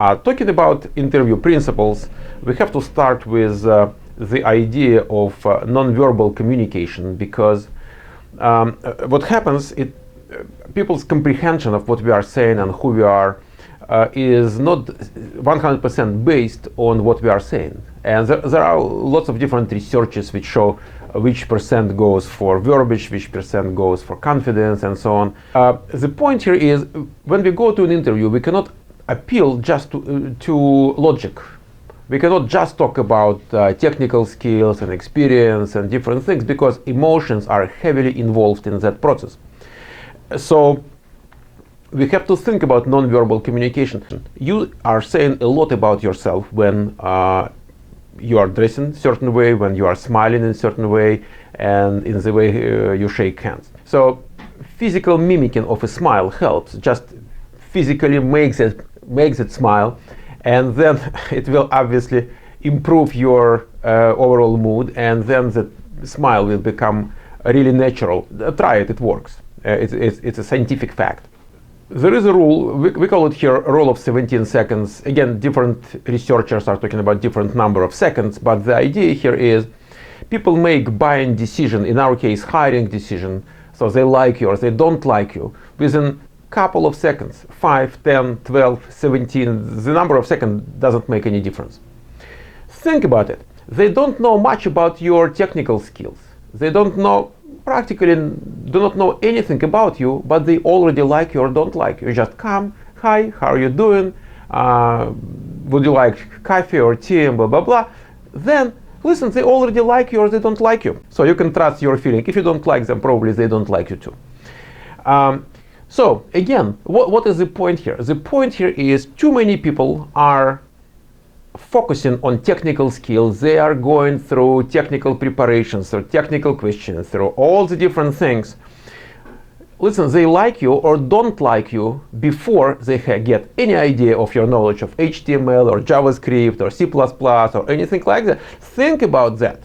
Talking about interview principles, we have to start with the idea of non-verbal communication, because what happens, people's comprehension of what we are saying and who we are is not 100% based on what we are saying. And there are lots of different researches which show which percent goes for verbiage, which percent goes for confidence, and so on. The point here is, when we go to an interview, we cannot appeal just to logic. We cannot just talk about technical skills and experience and different things, because emotions are heavily involved in that process. So we have to think about non-verbal communication. You are saying a lot about yourself when you are dressing a certain way, when you are smiling in a certain way, and in the way you shake hands. So physical mimicking of a smile helps. Just physically makes it smile, and then it will obviously improve your overall mood, and then the smile will become really natural. Try it, it works. It's a scientific fact. There is a rule, we call it here a rule of 17 seconds. Again, different researchers are talking about different number of seconds, but the idea here is people make buying decision, in our case hiring decision, so they like you or they don't like you, within couple of seconds, 5, 10, 12, 17, the number of seconds doesn't make any difference. Think about it. They don't know much about your technical skills. They don't know, practically do not know anything about you, but they already like you or don't like you. You just come, hi, how are you doing? Would you like coffee or tea, and blah, blah, blah. Then, listen, they already like you or they don't like you. So you can trust your feeling. If you don't like them, probably they don't like you too. So again, what is the point here? The point here is too many people are focusing on technical skills. They are going through technical preparations, through technical questions, through all the different things. Listen, they like you or don't like you before they get any idea of your knowledge of HTML or JavaScript or C++ or anything like that. Think about that.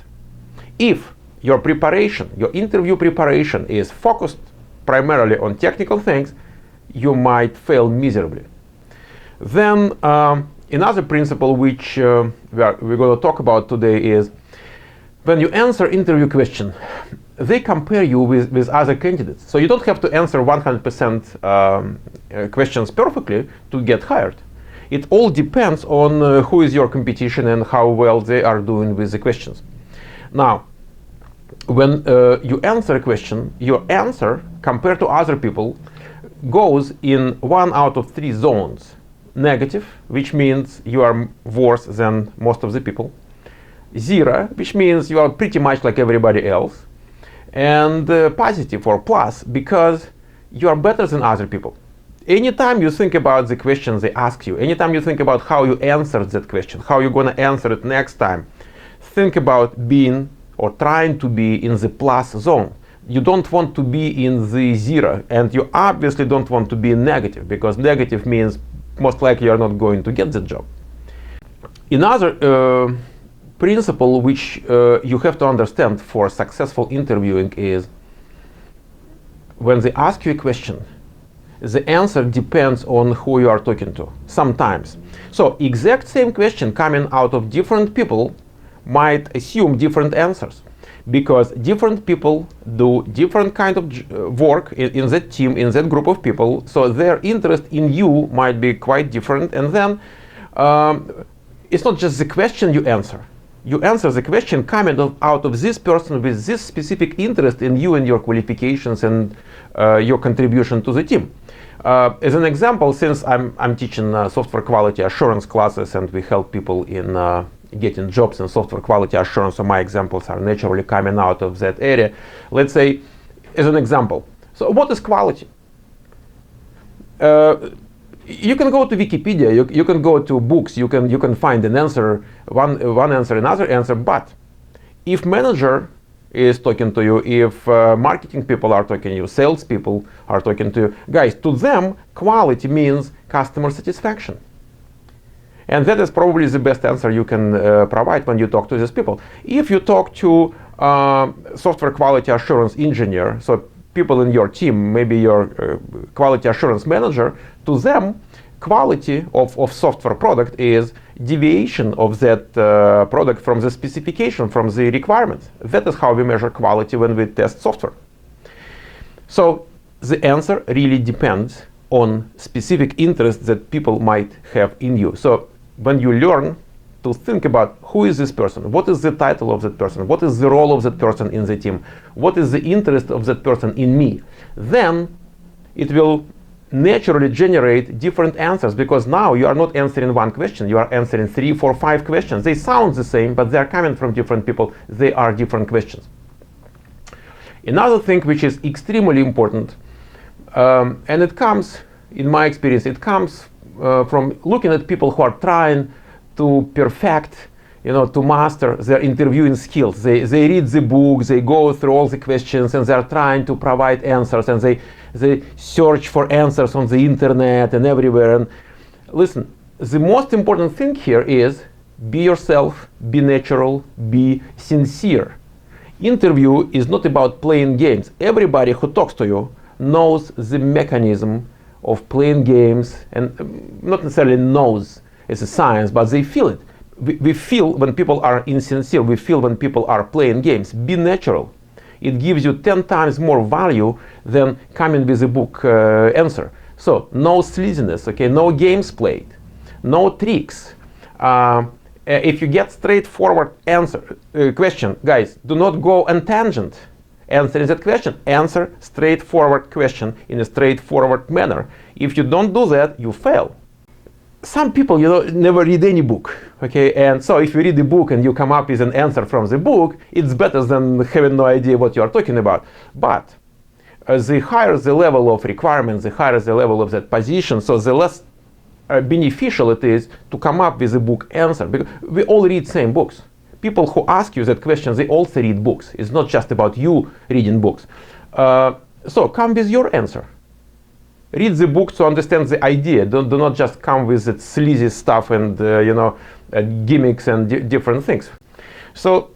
If your preparation, your interview preparation is focused primarily on technical things, you might fail miserably. Then another principle which we're going to talk about today is, when you answer interview question, they compare you with other candidates. So you don't have to answer 100% questions perfectly to get hired. It all depends on who is your competition and how well they are doing with the questions. Now, when you answer a question, your answer compared to other people goes in 1 out of 3 zones. Negative, which means you are worse than most of the people. 0, which means you are pretty much like everybody else. And positive or plus, because you are better than other people. Anytime you think about the questions they ask you, anytime you think about how you answered that question, how you're going to answer it next time, think about being or trying to be in the plus zone. You don't want to be in the 0, and you obviously don't want to be in negative, because negative means most likely you're not going to get the job. Another principle which you have to understand for successful interviewing is, when they ask you a question, the answer depends on who you are talking to, sometimes. So exact same question coming out of different people might assume different answers, because different people do different kind of work in that team, in that group of people, so their interest in you might be quite different. And then it's not just the question you answer. You answer the question coming out of this person with this specific interest in you and your qualifications and your contribution to the team. As an example, since I'm teaching software quality assurance classes, and we help people in getting jobs in software quality assurance, so my examples are naturally coming out of that area. Let's say, as an example, so what is quality? You can go to Wikipedia, you can go to books, you can find an answer, one answer, another answer. But if manager is talking to you, if marketing people are talking to you, sales people are talking to you, guys, to them quality means customer satisfaction. And that is probably the best answer you can provide when you talk to these people. If you talk to software quality assurance engineer, so people in your team, maybe your quality assurance manager, to them quality of software product is deviation of that product from the specification, from the requirements. That is how we measure quality when we test software. So the answer really depends on specific interests that people might have in you. So when you learn to think about who is this person, what is the title of that person, what is the role of that person in the team, what is the interest of that person in me, then it will naturally generate different answers, because now you are not answering one question, you are answering 3, 4, 5 questions. They sound the same, but they are coming from different people. They are different questions. Another thing which is extremely important, and it comes, in my experience, it comes from looking at people who are trying to perfect, to master their interviewing skills. They read the book, they go through all the questions, and they are trying to provide answers, and they search for answers on the internet and everywhere. And listen, the most important thing here is be yourself, be natural, be sincere. Interview is not about playing games. Everybody who talks to you knows the mechanism of playing games, and not necessarily knows it's a science, but they feel it. We feel when people are insincere, we feel when people are playing games. Be natural. It gives you 10 times more value than coming with a book answer. So no sleaziness, okay? No games played, no tricks. If you get straightforward question, guys, do not go on tangent answering that question. Answer straightforward question in a straightforward manner. If you don't do that, you fail. Some people, never read any book, okay? And so if you read the book and you come up with an answer from the book, it's better than having no idea what you are talking about. But the higher the level of requirements, the higher the level of that position, so the less beneficial it is to come up with a book answer. Because we all read same books. People who ask you that question, they also read books. It's not just about you reading books. So come with your answer. Read the book to understand the idea. Do not just come with that sleazy stuff and gimmicks and different things. So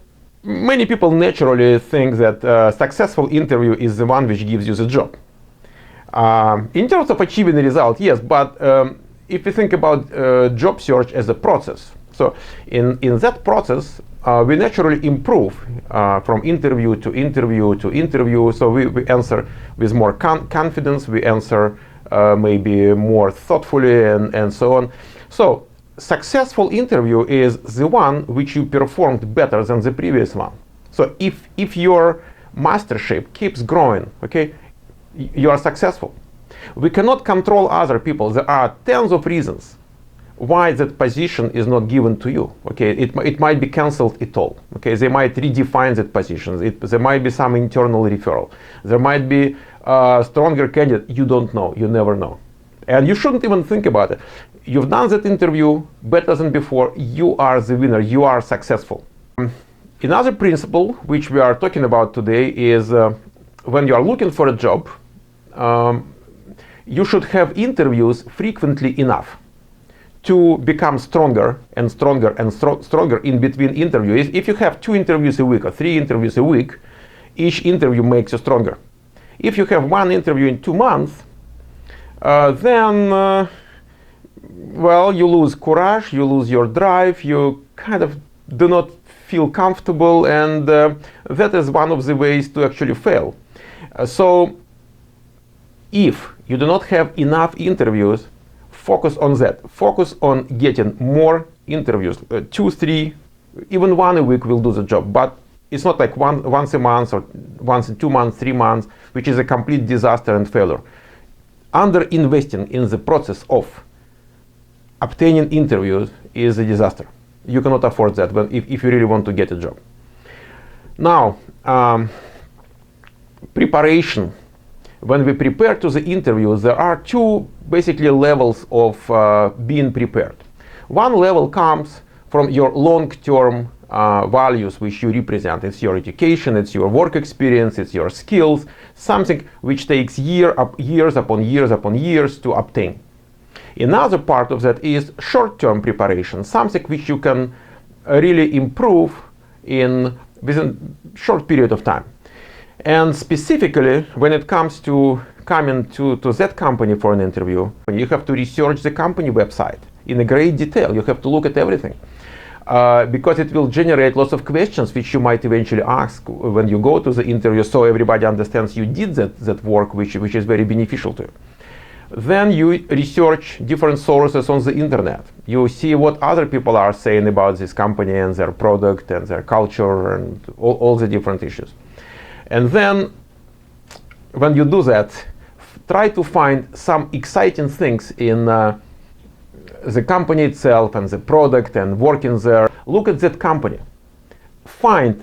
many people naturally think that a successful interview is the one which gives you the job. In terms of achieving the result, yes, but if you think about job search as a process, so in that process, we naturally improve from interview to interview to interview. So we answer with more confidence, we answer maybe more thoughtfully, and so on. So successful interview is the one which you performed better than the previous one. So if your mastership keeps growing, okay, you are successful. We cannot control other people. There are tens of reasons why that position is not given to you. Okay, it might be cancelled at all. Okay, they might redefine that position. There might be some internal referral. There might be a stronger candidate. You don't know. You never know. And you shouldn't even think about it. You've done that interview better than before. You are the winner. You are successful. Another principle which we are talking about today is when you are looking for a job, you should have interviews frequently enough to become stronger and stronger and stronger in between interviews. If you have 2 interviews a week or 3 interviews a week, each interview makes you stronger. If you have 1 interview in 2 months, then, well, you lose courage, you lose your drive, you kind of do not feel comfortable, and that is one of the ways to actually fail. So if you do not have enough interviews, focus on that. Focus on getting more interviews. 2, 3, even 1 a week will do the job. But it's not like once a month or once in 2 months, 3 months, which is a complete disaster and failure. Under-investing in the process of obtaining interviews is a disaster. You cannot afford that if you really want to get a job. Now, preparation. When we prepare to the interviews, there are 2 basically levels of being prepared. One level comes from your long-term values which you represent. It's your education, it's your work experience, it's your skills, something which takes years upon years to obtain. Another part of that is short-term preparation, something which you can really improve within a short period of time. And specifically, when it comes to coming to that company for an interview, you have to research the company website in a great detail. You have to look at everything. Because it will generate lots of questions which you might eventually ask when you go to the interview, so everybody understands you did that work, which is very beneficial to you. Then you research different sources on the internet. You see what other people are saying about this company and their product and their culture and all the different issues. And then when you do that, try to find some exciting things in the company itself and the product and working there. Look at that company. Find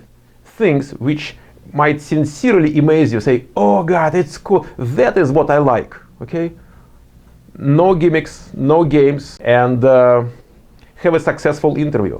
things which might sincerely amaze you. Say, oh God, it's cool. That is what I like. Okay? No gimmicks, no games, and have a successful interview.